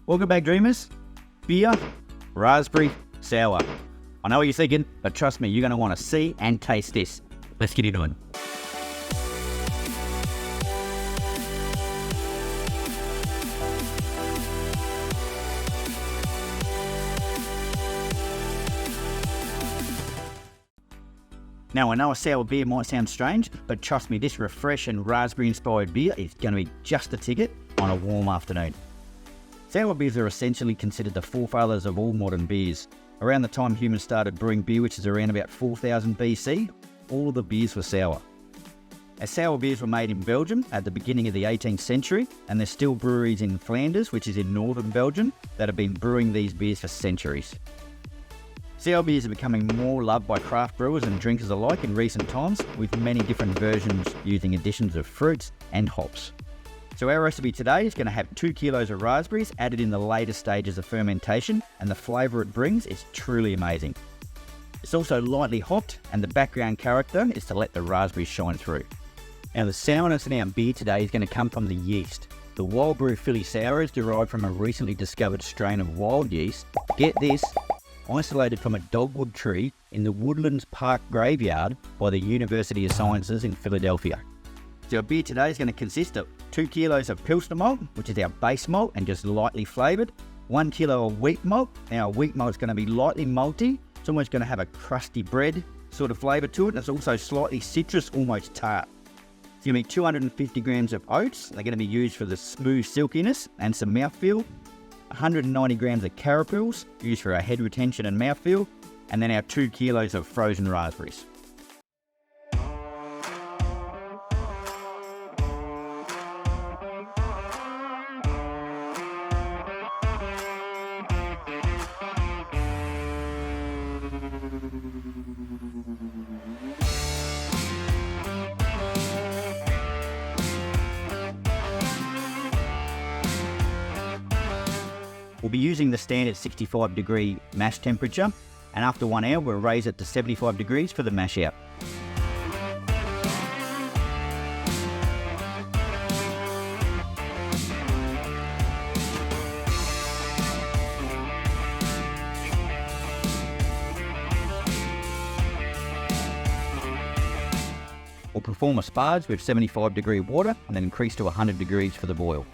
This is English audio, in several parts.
Welcome back, dreamers. Beer, raspberry, sour. I know what you're thinking, but trust me, you're going to want to see and taste this. Let's get into it. Now, I know a sour beer might sound strange, but trust me, this refreshing raspberry-inspired beer is going to be just the ticket on a warm afternoon. Sour beers are essentially considered the forefathers of all modern beers. Around the time humans started brewing beer, which is around about 4000 BC, all of the beers were sour. As sour beers were made in Belgium at the beginning of the 18th century, and there's still breweries in Flanders, which is in northern Belgium, that have been brewing these beers for centuries. Sour beers are becoming more loved by craft brewers and drinkers alike in recent times, with many different versions using additions of fruits and hops. So our recipe today is going to have 2 kilos of raspberries added in the later stages of fermentation, and the flavour it brings is truly amazing. It's also lightly hopped, and the background character is to let the raspberries shine through. Now, the sourness in our beer today is going to come from the yeast. The wild brew Philly Sour is derived from a recently discovered strain of wild yeast. Get this, isolated from a dogwood tree in the Woodlands Park Graveyard by the University of Sciences in Philadelphia. So our beer today is going to consist of 2 kilos of Pilsner malt, which is our base malt and just lightly flavoured, 1 kilo of wheat malt. Now, our wheat malt is going to be lightly malty. It's almost going to have a crusty bread sort of flavour to it, and it's also slightly citrus, almost tart. It's going to be 250 grams of oats. They're going to be used for the smooth silkiness and some mouthfeel. 190 grams of carapils, used for our head retention and mouthfeel, and then our 2 kilos of frozen raspberries. We'll be using the standard 65 degree mash temperature, and after 1 hour we'll raise it to 75 degrees for the mash out. We'll perform a sparge with 75 degree water and then increase to 100 degrees for the boil.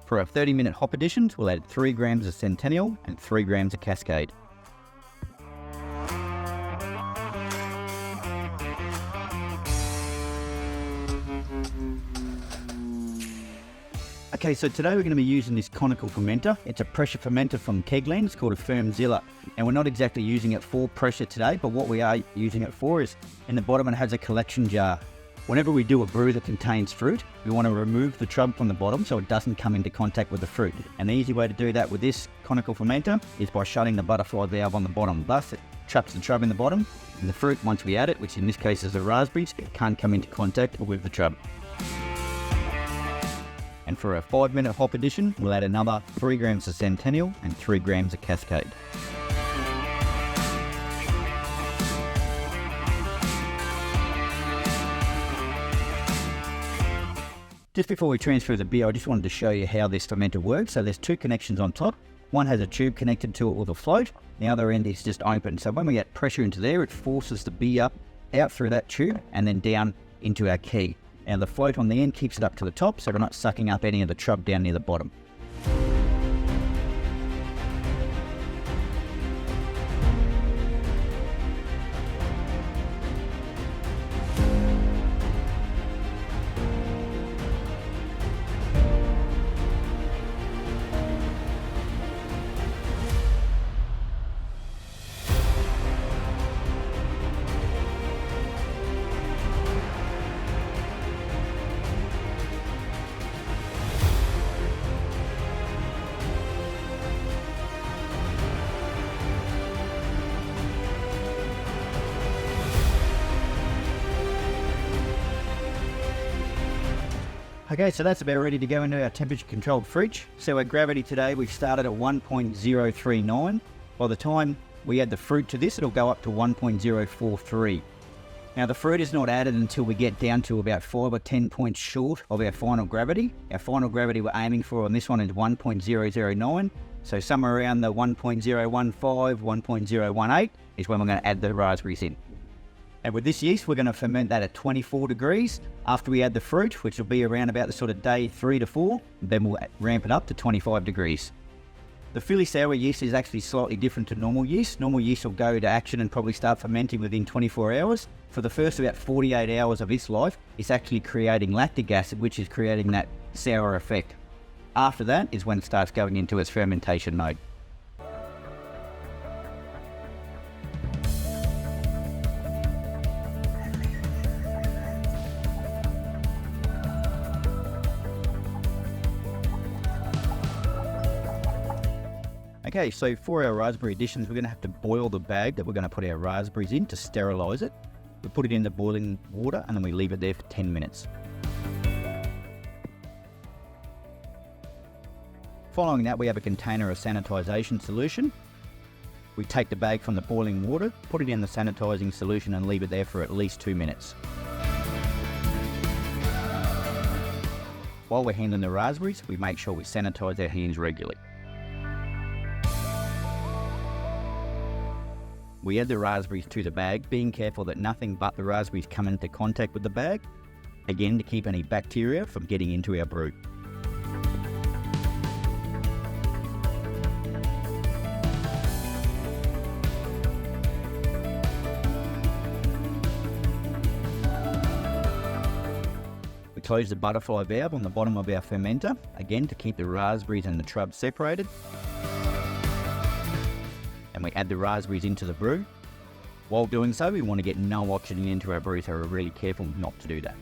For our 30-minute hop additions, we'll add 3 grams of Centennial and 3 grams of Cascade. Okay, so today we're going to be using this conical fermenter. It's a pressure fermenter from Kegland. It's called a Firmzilla. And we're not exactly using it for pressure today, but what we are using it for is in the bottom it has a collection jar. Whenever we do a brew that contains fruit, we want to remove the trub from the bottom so it doesn't come into contact with the fruit. And the easy way to do that with this conical fermenter is by shutting the butterfly valve on the bottom. Thus, it traps the trub in the bottom, and the fruit, once we add it, which in this case is the raspberries, it can't come into contact with the trub. And for a 5-minute hop addition, we'll add another 3 grams of Centennial and 3 grams of Cascade. Just before we transfer the beer, I just wanted to show you how this fermenter works. So there's 2 connections on top. One has a tube connected to it with a float. The other end is just open. So when we get pressure into there, it forces the beer out through that tube and then down into our key. Now the float on the end keeps it up to the top, so we're not sucking up any of the trub down near the bottom. Okay, so that's about ready to go into our temperature controlled fridge. So our gravity today, we've started at 1.039. By the time we add the fruit to this, it'll go up to 1.043. Now the fruit is not added until we get down to about 5 or 10 points short of our final gravity. Our final gravity we're aiming for on this one is 1.009. So somewhere around the 1.015, 1.018 is when we're going to add the raspberries in. And with this yeast, we're going to ferment that at 24 degrees after we add the fruit, which will be around about the sort of day 3 to 4. Then we'll ramp it up to 25 degrees. The Philly sour yeast is actually slightly different to normal yeast. Normal yeast will go to action and probably start fermenting within 24 hours. For the first about 48 hours of its life, it's actually creating lactic acid, which is creating that sour effect. After that is when it starts going into its fermentation mode. Okay, so for our raspberry additions, we're going to have to boil the bag that we're going to put our raspberries in to sterilise it. We put it in the boiling water and then we leave it there for 10 minutes. Following that, we have a container of sanitisation solution. We take the bag from the boiling water, put it in the sanitising solution and leave it there for at least 2 minutes. While we're handling the raspberries, we make sure we sanitise our hands regularly. We add the raspberries to the bag, being careful that nothing but the raspberries come into contact with the bag, again to keep any bacteria from getting into our brew. We close the butterfly valve on the bottom of our fermenter, again to keep the raspberries and the trub separated. And we add the raspberries into the brew. While doing so, we want to get no oxygen into our brew, so we're really careful not to do that.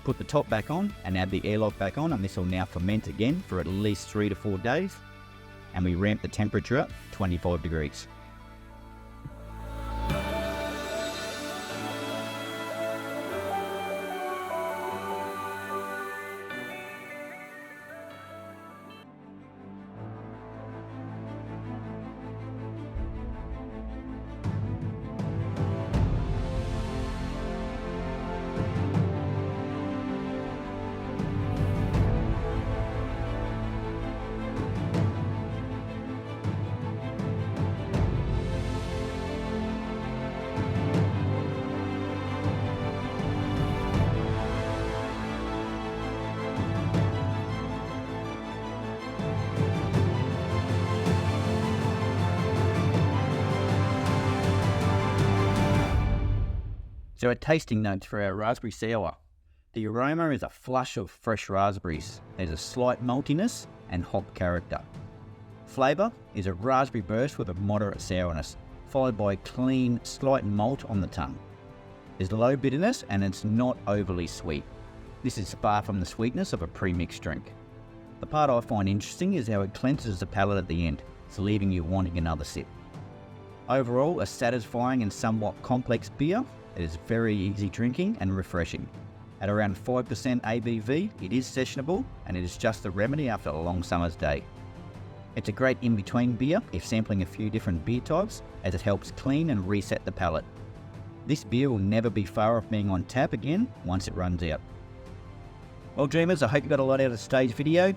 Put the top back on and add the airlock back on, and this will now ferment again for at least 3 to 4 days, and we ramp the temperature up 25 degrees. So our tasting notes for our raspberry sour. The aroma is a flush of fresh raspberries. There's a slight maltiness and hop character. Flavour is a raspberry burst with a moderate sourness, followed by clean, slight malt on the tongue. There's low bitterness and it's not overly sweet. This is far from the sweetness of a pre-mixed drink. The part I find interesting is how it cleanses the palate at the end, so leaving you wanting another sip. Overall, a satisfying and somewhat complex beer. It is very easy drinking and refreshing. At around 5% ABV, it is sessionable and it is just the remedy after a long summer's day. It's a great in-between beer if sampling a few different beer types, as it helps clean and reset the palate. This beer will never be far off being on tap again once it runs out. Well dreamers, I hope you got a lot out of today's video.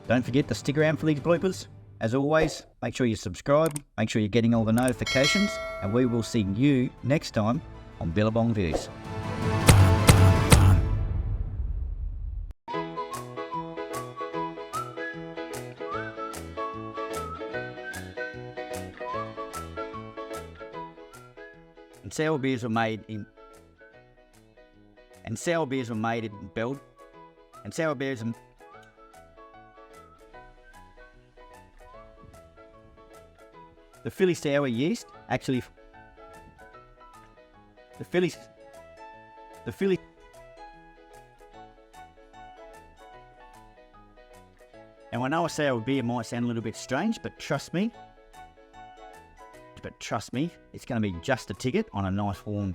Don't forget to stick around for these bloopers. As always, make sure you subscribe, make sure you're getting all the notifications, and we will see you next time on Billabong Views. And sour beers were made in Belgium. And sour beers and the Philly sour yeast actually and Now, I know a sour beer might sound a little bit strange, but trust me, it's going to be just a ticket on a nice warm